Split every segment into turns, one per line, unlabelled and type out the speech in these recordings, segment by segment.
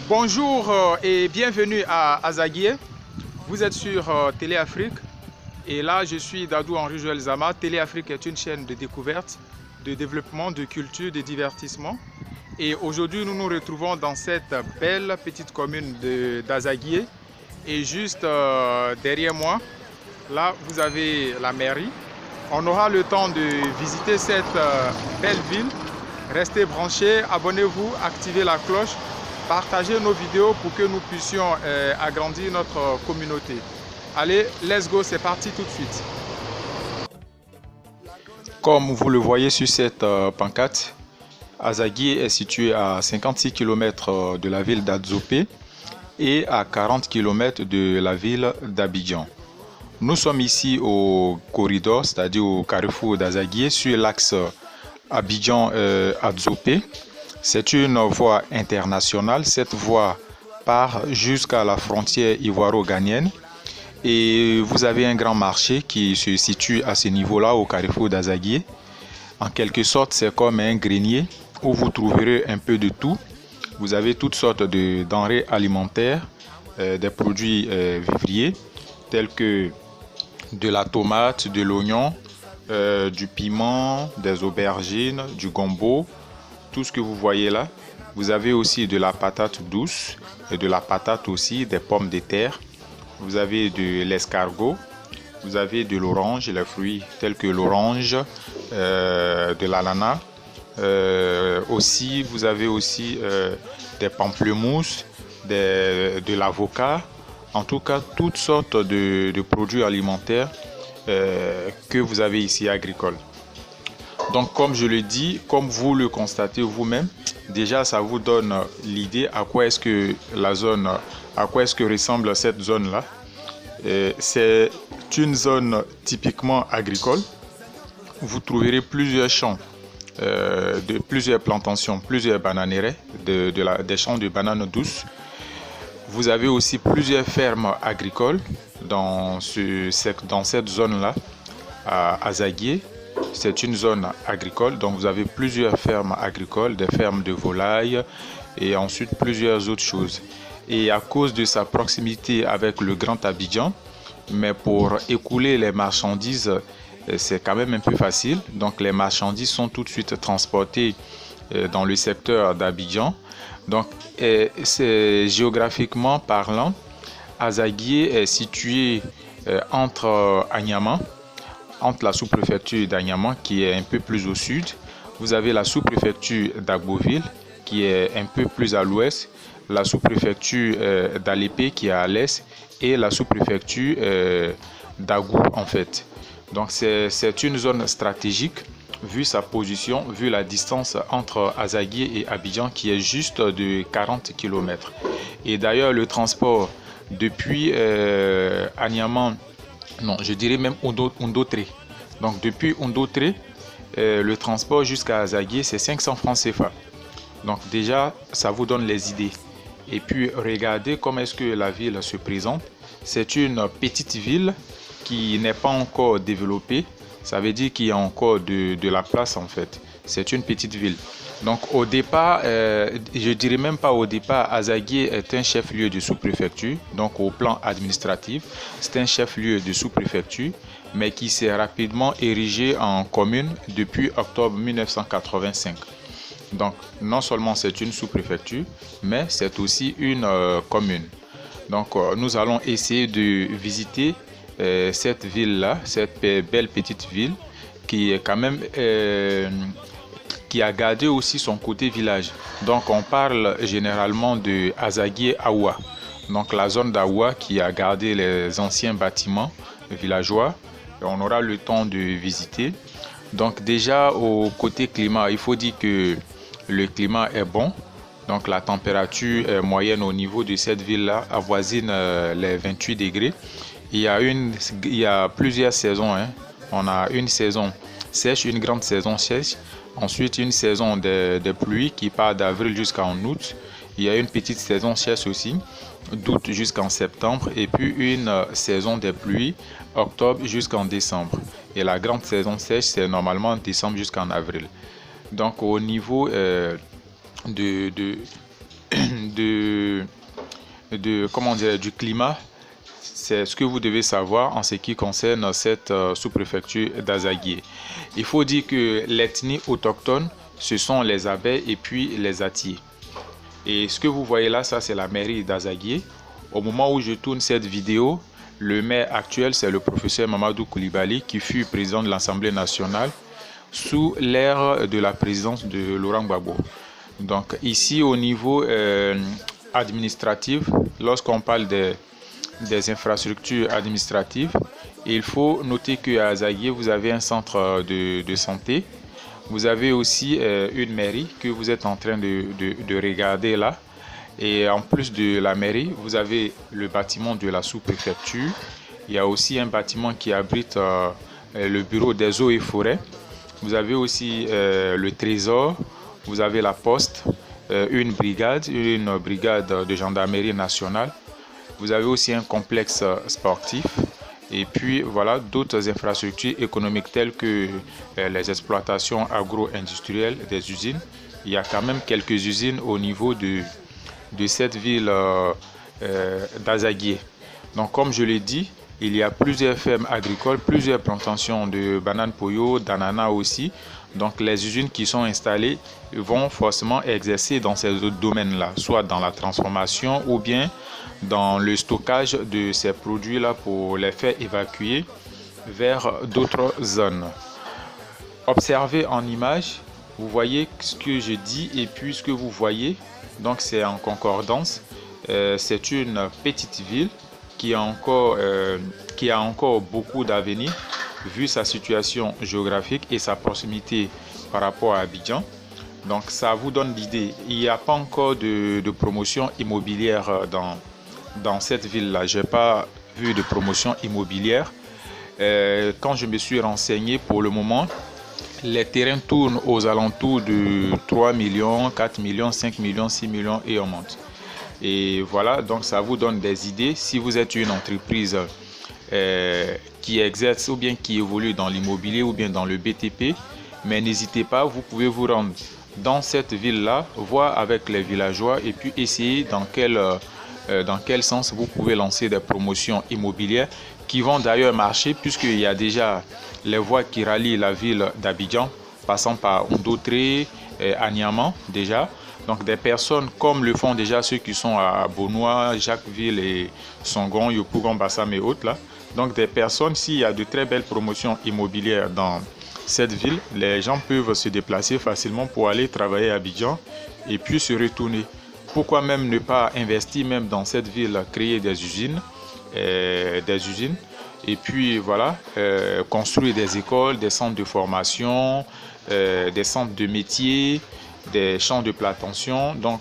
Bonjour et bienvenue à Azaguié. Vous êtes sur Télé Afrique et là je suis Dadou Henri Joël Zama. Télé Afrique est une chaîne de découverte, de développement, de culture, de divertissement. Et aujourd'hui nous nous retrouvons dans cette belle petite commune d'Azaguié. Et juste derrière moi, là vous avez la mairie. On aura le temps de visiter cette belle ville. Restez branchés, abonnez-vous, activez la cloche. Partagez nos vidéos pour que nous puissions agrandir notre communauté. Allez, let's go, c'est parti tout de suite. Comme vous le voyez sur cette pancarte, Azaguié est situé à 56 km de la ville d'Adzopé et à 40 km de la ville d'Abidjan. Nous sommes ici au corridor, c'est-à-dire au carrefour d'Azaguié, sur l'axe Abidjan-Adzopé. C'est une voie internationale. Cette voie part jusqu'à la frontière ivoiro-ghanéenne. Et vous avez un grand marché qui se situe à ce niveau-là, au carrefour d'Azaguié. En quelque sorte, c'est comme un grenier où vous trouverez un peu de tout. Vous avez toutes sortes de denrées alimentaires, des produits vivriers, tels que de la tomate, de l'oignon, du piment, des aubergines, du gombo. Tout ce que vous voyez là. Vous avez aussi de la patate douce et de la patate aussi, des pommes de terre. Vous avez de l'escargot. Vous avez de l'orange, les fruits tels que l'orange, de l'ananas. Aussi, vous avez aussi des pamplemousses, de l'avocat. En tout cas, toutes sortes de produits alimentaires que vous avez ici agricoles. Donc comme je le dis, comme vous le constatez vous-même, déjà ça vous donne l'idée à quoi est-ce que ressemble cette zone-là. C'est une zone typiquement agricole. Vous trouverez plusieurs champs, plusieurs plantations, plusieurs bananeraies, des champs de bananes douces. Vous avez aussi plusieurs fermes agricoles dans cette zone-là, à Azaguié. C'est une zone agricole, donc vous avez plusieurs fermes agricoles, des fermes de volailles et ensuite plusieurs autres choses. Et à cause de sa proximité avec le Grand Abidjan, mais pour écouler les marchandises, c'est quand même un peu facile. Donc les marchandises sont tout de suite transportées dans le secteur d'Abidjan. Donc c'est géographiquement parlant, Azaguié est situé entre Agnaman, entre la sous-préfecture d'Agnaman qui est un peu plus au sud. Vous avez la sous-préfecture d'Agboville qui est un peu plus à l'ouest, la sous-préfecture d'Alépé qui est à l'est et la sous-préfecture d'Agou en fait. Donc c'est une zone stratégique vu sa position, vu la distance entre Azaguié et Abidjan qui est juste de 40 km. Et d'ailleurs le transport depuis Agnaman, non, je dirais même Ondotré. Donc depuis Ondotré, le transport jusqu'à Azaguié, c'est 500 francs CFA. Donc déjà, ça vous donne les idées. Et puis regardez comment est-ce que la ville se présente. C'est une petite ville qui n'est pas encore développée. Ça veut dire qu'il y a encore de la place en fait. C'est une petite ville. Donc au départ, je dirais même pas au départ, Azaguié est un chef-lieu de sous-préfecture. Donc au plan administratif, c'est un chef-lieu de sous-préfecture, mais qui s'est rapidement érigé en commune depuis octobre 1985. Donc non seulement c'est une sous-préfecture, mais c'est aussi une commune. Donc nous allons essayer de visiter cette ville-là, cette belle petite ville qui est quand même qui a gardé aussi son côté village. Donc on parle généralement de Azaguié-Aoua. Donc la zone d'Aoua qui a gardé les anciens bâtiments villageois. Et on aura le temps de visiter. Donc déjà au côté climat, il faut dire que le climat est bon. Donc la température moyenne au niveau de cette ville-là avoisine les 28 degrés. Il y a plusieurs saisons. On a une saison sèche, une grande saison sèche. Ensuite, une saison des pluies qui part d'avril jusqu'en août. Il y a une petite saison sèche aussi, d'août jusqu'en septembre. Et puis une saison des pluies, octobre jusqu'en décembre. Et la grande saison sèche, c'est normalement décembre jusqu'en avril. Donc au niveau comment dire, du climat, c'est ce que vous devez savoir en ce qui concerne cette sous-préfecture d'Azaguié. Il faut dire que l'ethnie autochtone, ce sont les Abè et puis les Atié. Et ce que vous voyez là, ça c'est la mairie d'Azaguié. Au moment où je tourne cette vidéo, le maire actuel, c'est le professeur Mamadou Koulibaly, qui fut président de l'Assemblée nationale sous l'ère de la présidence de Laurent Gbagbo. Donc ici au niveau administratif, lorsqu'on parle des infrastructures administratives, il faut noter qu'à Azaguié, vous avez un centre de santé. Vous avez aussi une mairie que vous êtes en train de regarder là. Et en plus de la mairie, vous avez le bâtiment de la sous-préfecture. Il y a aussi un bâtiment qui abrite le bureau des eaux et forêts. Vous avez aussi le trésor. Vous avez la poste, une brigade de gendarmerie nationale. Vous avez aussi un complexe sportif. Et puis voilà, d'autres infrastructures économiques telles que les exploitations agro-industrielles des usines. Il y a quand même quelques usines au niveau de cette ville d'Azaguié. Donc comme je l'ai dit, il y a plusieurs fermes agricoles, plusieurs plantations de bananes poyo, d'ananas aussi. Donc les usines qui sont installées vont forcément exercer dans ces autres domaines-là, soit dans la transformation ou bien dans le stockage de ces produits-là pour les faire évacuer vers d'autres zones. Observez en image, vous voyez ce que je dis et puis ce que vous voyez. Donc c'est en concordance. C'est une petite ville qui a encore beaucoup d'avenir vu sa situation géographique et sa proximité par rapport à Abidjan. Donc ça vous donne l'idée. Il n'y a pas encore de promotion immobilière dans cette ville-là. Je n'ai pas vu de promotion immobilière. Quand je me suis renseigné, pour le moment, les terrains tournent aux alentours de 3 millions, 4 millions, 5 millions, 6 millions et on monte. Et voilà, donc ça vous donne des idées. Si vous êtes une entreprise qui exerce ou bien qui évolue dans l'immobilier ou bien dans le BTP, mais n'hésitez pas, vous pouvez vous rendre dans cette ville-là, voir avec les villageois et puis essayer dans quel sens vous pouvez lancer des promotions immobilières qui vont d'ailleurs marcher puisqu'il y a déjà les voies qui rallient la ville d'Abidjan, passant par Ondoutré, Agnaman déjà. Donc des personnes comme le font déjà ceux qui sont à Bonois, Jacquesville et Songon, Yopougon, Bassam et autres là. Donc des personnes, s'il y a de très belles promotions immobilières dans cette ville, les gens peuvent se déplacer facilement pour aller travailler à Abidjan et puis se retourner. Pourquoi même ne pas investir même dans cette ville, créer des usines et puis voilà, construire des écoles, des centres de formation, des centres de métiers, des champs de plantation. Donc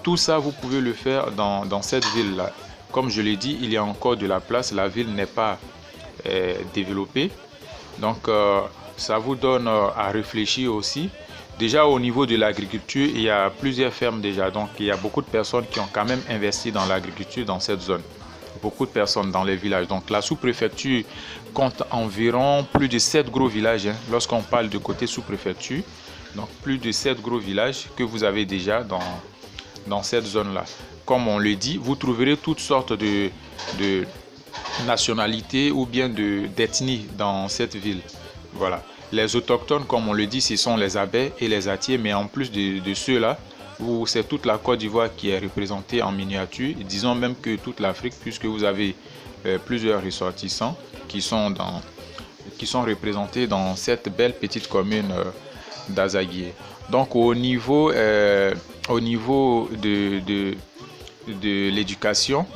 tout ça vous pouvez le faire dans cette ville là. Comme je l'ai dit, il y a encore de la place, la ville n'est pas développée. Donc ça vous donne à réfléchir aussi. Déjà au niveau de l'agriculture, il y a plusieurs fermes déjà. Donc il y a beaucoup de personnes qui ont quand même investi dans l'agriculture dans cette zone. Beaucoup de personnes dans les villages. Donc la sous-préfecture compte environ plus de 7 gros villages. Lorsqu'on parle de côté sous-préfecture, donc plus de 7 gros villages que vous avez déjà dans cette zone-là. Comme on le dit, vous trouverez toutes sortes de nationalités ou bien d'ethnies dans cette ville. Voilà. Les autochtones, comme on le dit, ce sont les Abè et les Atié, mais en plus de ceux-là, c'est toute la Côte d'Ivoire qui est représentée en miniature, disons même que toute l'Afrique, puisque vous avez plusieurs ressortissants qui sont représentés dans cette belle petite commune d'Azaguié. Donc au niveau de l'éducation,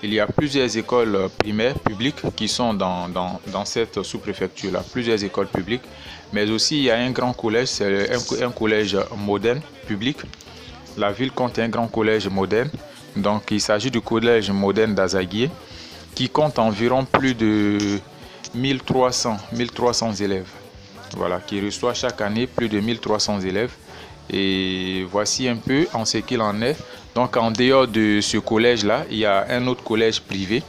il y a plusieurs écoles primaires publiques qui sont dans cette sous-préfecture-là, plusieurs écoles publiques, mais aussi il y a un grand collège, c'est un collège moderne public. La ville compte un grand collège moderne, donc il s'agit du collège moderne d'Azaguié, qui compte environ plus de 1300 élèves. Voilà, qui reçoit chaque année plus de 1300 élèves. Et voici un peu en ce qu'il en est. Donc en dehors de ce collège-là, il y a un autre collège privé.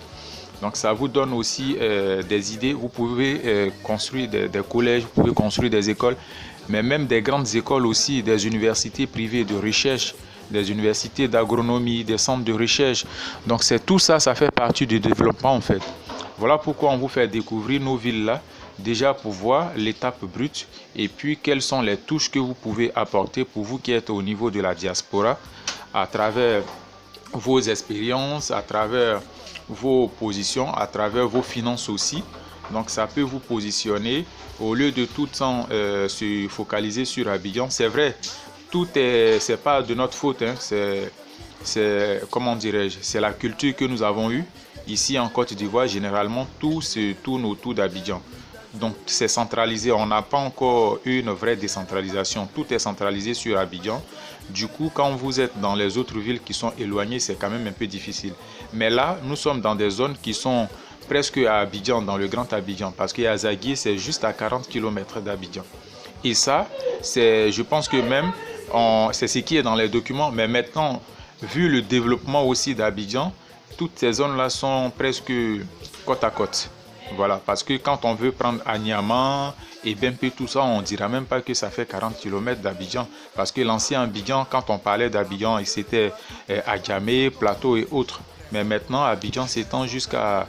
Donc ça vous donne aussi des idées. Vous pouvez construire des collèges, vous pouvez construire des écoles, mais même des grandes écoles aussi, des universités privées de recherche des universités d'agronomie, des centres de recherche. Donc c'est tout ça, ça fait partie du développement en fait. Voilà pourquoi on vous fait découvrir nos villes là, déjà pour voir l'étape brute et puis quelles sont les touches que vous pouvez apporter pour vous qui êtes au niveau de la diaspora à travers vos expériences, à travers vos positions, à travers vos finances aussi. Donc ça peut vous positionner au lieu de tout le temps se focaliser sur Abidjan. C'est vrai, c'est pas de notre faute, hein. C'est comment dirais-je, c'est la culture que nous avons eue ici en Côte d'Ivoire. Généralement tout se tourne autour d'Abidjan. Donc c'est centralisé, on n'a pas encore une vraie décentralisation, tout est centralisé sur Abidjan. Du coup, quand vous êtes dans les autres villes qui sont éloignées, c'est quand même un peu difficile. Mais là, nous sommes dans des zones qui sont presque à Abidjan, dans le Grand Abidjan, parce qu'à Zaguié, c'est juste à 40 km d'Abidjan. Et ça, je pense que même, c'est ce qui est dans les documents, mais maintenant, vu le développement aussi d'Abidjan, toutes ces zones-là sont presque côte à côte. Voilà, parce que quand on veut prendre Anyama et Bempé, tout ça, on ne dira même pas que ça fait 40 km d'Abidjan. Parce que l'ancien Abidjan, quand on parlait d'Abidjan, c'était Adjamé, Plateau et autres. Mais maintenant, Abidjan s'étend jusqu'à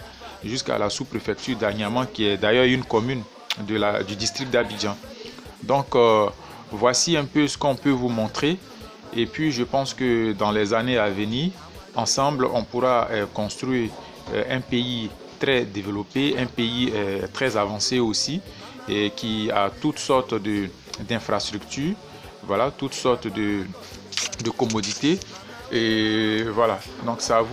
la sous-préfecture d'Anyama, qui est d'ailleurs une commune du district d'Abidjan. Donc, voici un peu ce qu'on peut vous montrer. Et puis, je pense que dans les années à venir, ensemble, on pourra construire un pays très développé, un pays très avancé aussi, et qui a toutes sortes d'infrastructures, voilà, toutes sortes de commodités. Et voilà, donc ça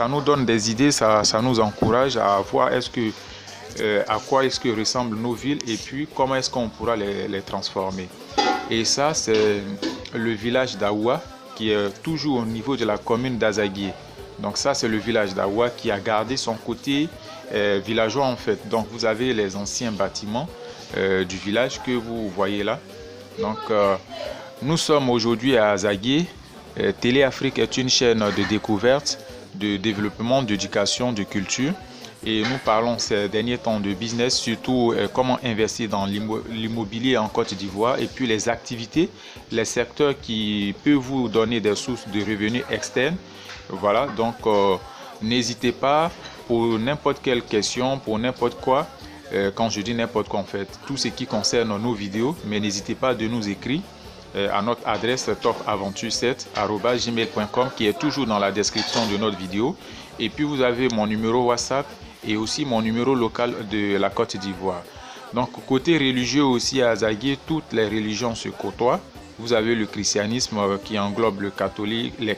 nous donne des idées, ça nous encourage à voir à quoi est-ce que ressemblent nos villes et puis comment est-ce qu'on pourra les transformer. Et ça, c'est le village d'Aoua qui est toujours au niveau de la commune d'Azaguié. Donc ça, c'est le village d'Aoua qui a gardé son côté villageois en fait. Donc vous avez les anciens bâtiments du village que vous voyez là. Donc nous sommes aujourd'hui à Azaguié. Télé Afrique est une chaîne de découverte, de développement, d'éducation, de culture. Et nous parlons ces derniers temps de business, surtout comment investir dans l'immobilier en Côte d'Ivoire et puis les activités, les secteurs qui peuvent vous donner des sources de revenus externes. Voilà, donc n'hésitez pas pour n'importe quelle question, pour n'importe quoi. Quand je dis n'importe quoi en fait, tout ce qui concerne nos vidéos, mais n'hésitez pas de nous écrire à notre adresse topaventure7@gmail.com qui est toujours dans la description de notre vidéo. Et puis vous avez mon numéro WhatsApp et aussi mon numéro local de la Côte d'Ivoire. Donc côté religieux aussi à Azaguié, toutes les religions se côtoient. Vous avez le christianisme qui englobe les catholiques, les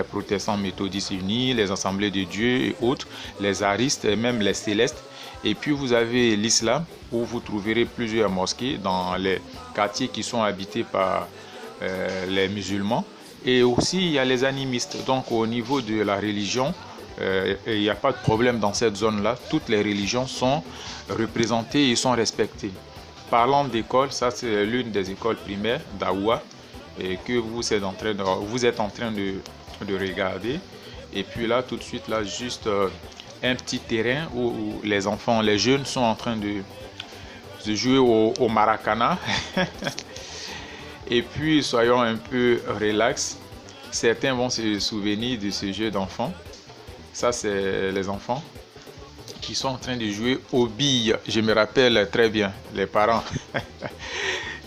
protestants méthodistes unis, les assemblées de Dieu et autres, les aristes et même les célestes. Et puis vous avez l'islam où vous trouverez plusieurs mosquées dans les quartiers qui sont habités par les musulmans. Et aussi il y a les animistes. Donc au niveau de la religion, il n'y a pas de problème dans cette zone-là. Toutes les religions sont représentées et sont respectées. Parlant d'école, ça c'est l'une des écoles primaires d'Aoua et que vous êtes en train de regarder. Et puis là, tout de suite, là, juste un petit terrain où les enfants, les jeunes sont en train de jouer au maracana. Et puis, soyons un peu relax. Certains vont se souvenir de ce jeu d'enfants. Ça, c'est les enfants qui sont en train de jouer aux billes. Je me rappelle très bien les parents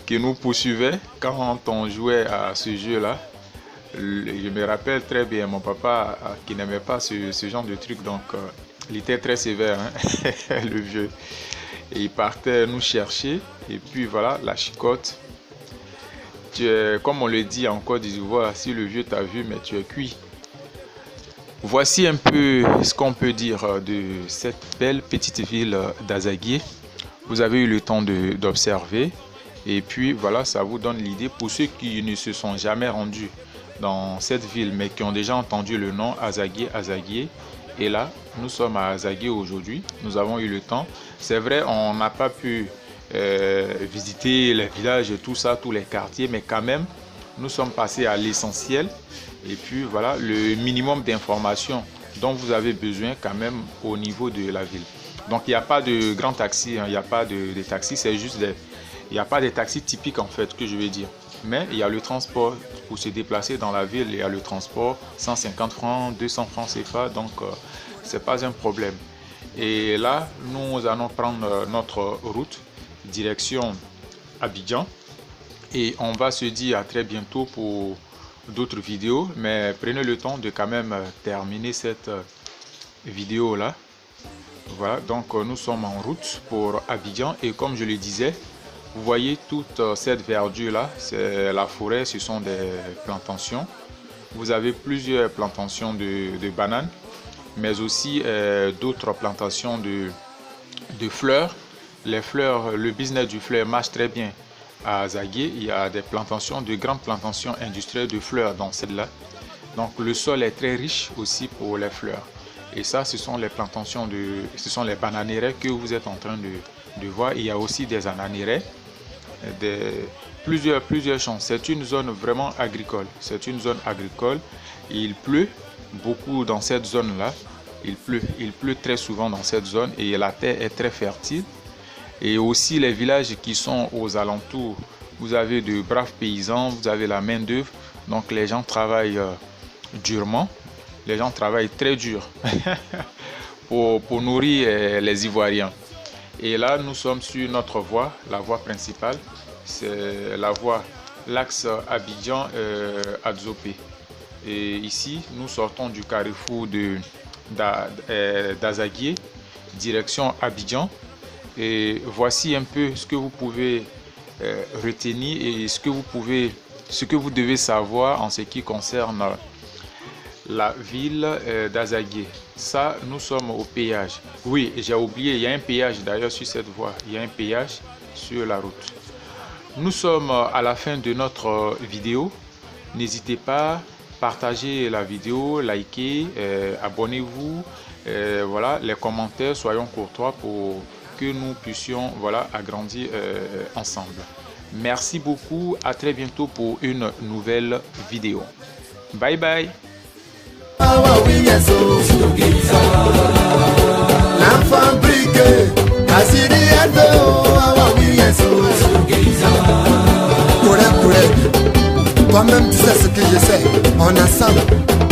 qui nous poursuivaient quand on jouait à ce jeu-là. Je me rappelle très bien mon papa qui n'aimait pas ce genre de truc, donc il était très sévère, hein, le vieux. Et il partait nous chercher et puis voilà, la chicotte. Comme on le dit en Côte d'Ivoire, si le vieux t'a vu, mais tu es cuit. Voici un peu ce qu'on peut dire de cette belle petite ville d'Azaguié. Vous avez eu le temps d'observer et puis voilà, ça vous donne l'idée pour ceux qui ne se sont jamais rendus dans cette ville mais qui ont déjà entendu le nom Azaguié. Et là, nous sommes à Azaguié aujourd'hui. Nous avons eu le temps. C'est vrai, on n'a pas pu visiter les villages et tout ça, tous les quartiers, mais quand même, nous sommes passés à l'essentiel. Et puis voilà, le minimum d'informations dont vous avez besoin quand même au niveau de la ville. Donc il n'y a pas de grands taxis, hein, il n'y a pas de taxis, c'est juste il n'y a pas de taxis typiques en fait que je veux dire. mais il y a le transport. Pour se déplacer dans la ville, il y a le transport, 150 francs, 200 francs CFA, donc c'est pas un problème. Et là, nous allons prendre notre route, direction Abidjan. Et on va se dire à très bientôt pour d'autres vidéos, mais prenez le temps de quand même terminer cette vidéo là. Voilà, donc nous sommes en route pour Abidjan et comme je le disais, vous voyez toute cette verdure là, c'est la forêt, ce sont des plantations. Vous avez plusieurs plantations de bananes, mais aussi d'autres plantations de fleurs. Les fleurs, le business du fleur marche très bien. À Zaguié, il y a des plantations, de grandes plantations industrielles de fleurs dans celle-là. Donc le sol est très riche aussi pour les fleurs. Et ça, ce sont les plantations ce sont les bananeraies que vous êtes en train de voir. Il y a aussi des ananeraies, plusieurs champs. C'est une zone vraiment agricole. C'est une zone agricole. Il pleut beaucoup dans cette zone-là. Il pleut très souvent dans cette zone et la terre est très fertile. Et aussi les villages qui sont aux alentours, vous avez de braves paysans, vous avez la main d'œuvre, donc les gens travaillent durement, les gens travaillent très dur pour nourrir les Ivoiriens. Et là nous sommes sur notre voie, la voie principale, c'est la voie, l'axe Abidjan-Adzopé. Et ici nous sortons du carrefour d'Azaguié, direction Abidjan. Et voici un peu ce que vous pouvez retenir et ce que vous devez savoir en ce qui concerne la ville d'Azaguié. Ça, nous sommes au péage. Oui, j'ai oublié, il y a un péage d'ailleurs sur cette voie. Il y a un péage sur la route. Nous sommes à la fin de notre vidéo. N'hésitez pas, partagez la vidéo, likez, abonnez-vous. Voilà, les commentaires, soyons courtois pour que nous puissions agrandir ensemble. Merci beaucoup, à très bientôt pour une nouvelle vidéo. Bye bye.
Toi-même tu sais ce que je sais, on ensemble.